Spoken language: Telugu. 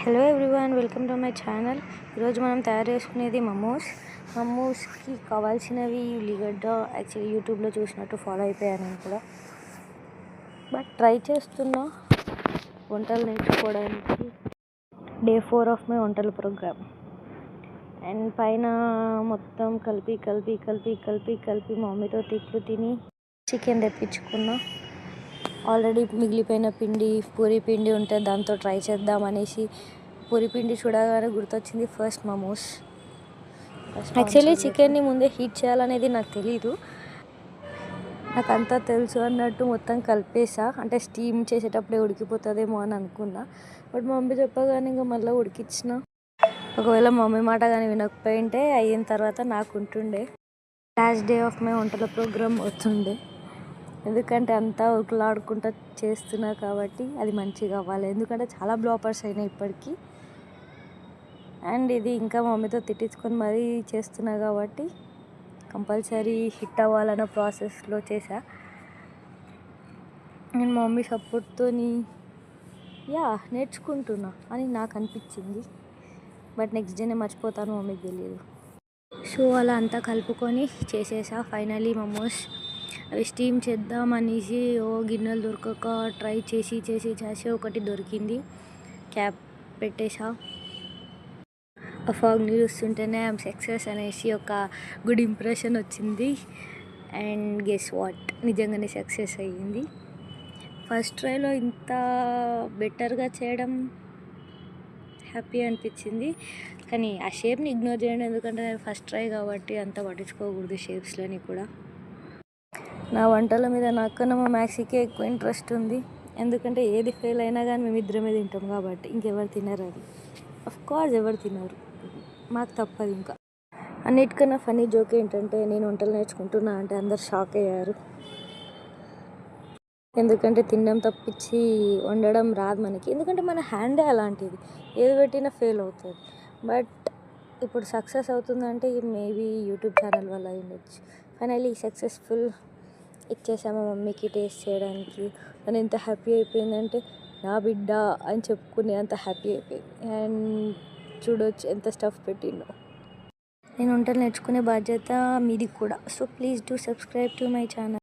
Hello everyone, welcome to my channel. ఈరోజు మనం తయారు చేసుకునేది మమోస్కి కావాల్సినవి ఉల్లిగడ్డ. యాక్చువల్లీ యూట్యూబ్లో చూసినట్టు ఫాలో అయిపోయాను నేను కూడా, బట్ ట్రై చేస్తున్నా వంటలు నేర్చుకోవడానికి. డే 4 ఆఫ్ మై వంటల ప్రోగ్రామ్. అండ్ పైన మొత్తం కలిపి మమ్మీతో తిట్లు తిని చికెన్ తెప్పించుకున్నా. ఆల్రెడీ మిగిలిపోయిన పూరి పిండి ఉంటే దాంతో ట్రై చేద్దామనేసి పూరి పిండి చూడగానే గుర్తొచ్చింది ఫస్ట్ మమోస్. యాక్చువల్లీ చికెన్ని ముందే హీట్ చేయాలనేది నాకు తెలీదు. నాకు అంతా తెలుసు అన్నట్టు మొత్తం కలిపేసా. అంటే స్టీమ్ చేసేటప్పుడే ఉడికిపోతుందేమో అని అనుకున్నా, బట్ మమ్మీ చెప్పగానే ఇంకా మళ్ళీ ఉడికించిన. ఒకవేళ మమ్మీ మాట కానీ వినకపోయింటే అయిన తర్వాత నాకు ఉంటుండే లాస్ట్ డే ఆఫ్ మై వంటల ప్రోగ్రామ్ అవుతుండే. ఎందుకంటే అంతా ఉరుకులాడుకుంటూ చేస్తున్నా కాబట్టి అది మంచిగా అవ్వాలి. ఎందుకంటే చాలా బ్లాపర్స్ అయినాయి ఇప్పటికీ. అండ్ ఇది ఇంకా మమ్మీతో తిట్టించుకొని మరీ చేస్తున్నా కాబట్టి కంపల్సరీ హిట్ అవ్వాలన్న ప్రాసెస్లో చేశా. నేను మమ్మీ సపోర్ట్తో నేర్చుకుంటున్నా అని నాకు అనిపించింది. బట్ నెక్స్ట్ డేనే మర్చిపోతాను, మమ్మీకి తెలియదు. సో అలా అంతా కలుపుకొని చేసేసా ఫైనలీ మమోస్. అవి స్టీమ్ చేద్దామనేసి గిన్నెలు దొరకక ట్రై చేసి ఒకటి దొరికింది. క్యాప్ పెట్టేసా. ఆ ఫాగ్ని చూస్తుంటేనే ఐఎమ్ సక్సెస్ అనేసి ఒక గుడ్ ఇంప్రెషన్ వచ్చింది. అండ్ గెస్ వాట్, నిజంగానే సక్సెస్ అయ్యింది. ఫస్ట్ ట్రైలో ఇంత బెటర్గా చేయడం హ్యాపీ అనిపించింది. కానీ ఆ షేప్ని ఇగ్నోర్ చేయండి, ఎందుకంటే ఫస్ట్ ట్రై కాబట్టి అంత పట్టించుకోకూడదు షేప్స్లని కూడా. నా వంటల మీద నాకన్నా మా మ్యాక్సీకే ఎక్కువ ఇంట్రెస్ట్ ఉంది. ఎందుకంటే ఏది ఫెయిల్ అయినా కానీ మేము ఇద్దరమే తింటాం కాబట్టి ఇంకెవరు తినరు. అది అఫ్కోర్స్ ఎవరు తినరు, మాకు తప్పదు. ఇంకా అన్నిటికన్నా ఫన్నీ జోక్ ఏంటంటే నేను వంటలు నేర్చుకుంటున్నా అంటే అందరు షాక్ అయ్యారు. ఎందుకంటే తినడం తప్పించి వండడం రాదు మనకి. ఎందుకంటే మన హ్యాండే అలాంటిది, ఏది పెట్టినా ఫెయిల్ అవుతుంది. బట్ ఇప్పుడు సక్సెస్ అవుతుందంటే మేబీ యూట్యూబ్ ఛానల్ వల్ల ఉండొచ్చు. ఫైనల్లీ సక్సెస్ఫుల్ ఇచ్చేసాము మమ్మీకి టేస్ట్ చేయడానికి. తను ఎంత హ్యాపీ అయిపోయిందంటే నా బిడ్డ అని చెప్పుకుని అంత హ్యాపీ అయిపోయింది. అండ్ చూడొచ్చు ఎంత స్టఫ్ పెట్టిందో. నేను వంటలు నేర్చుకునే బాధ్యత మీది కూడా. So please do subscribe to my channel.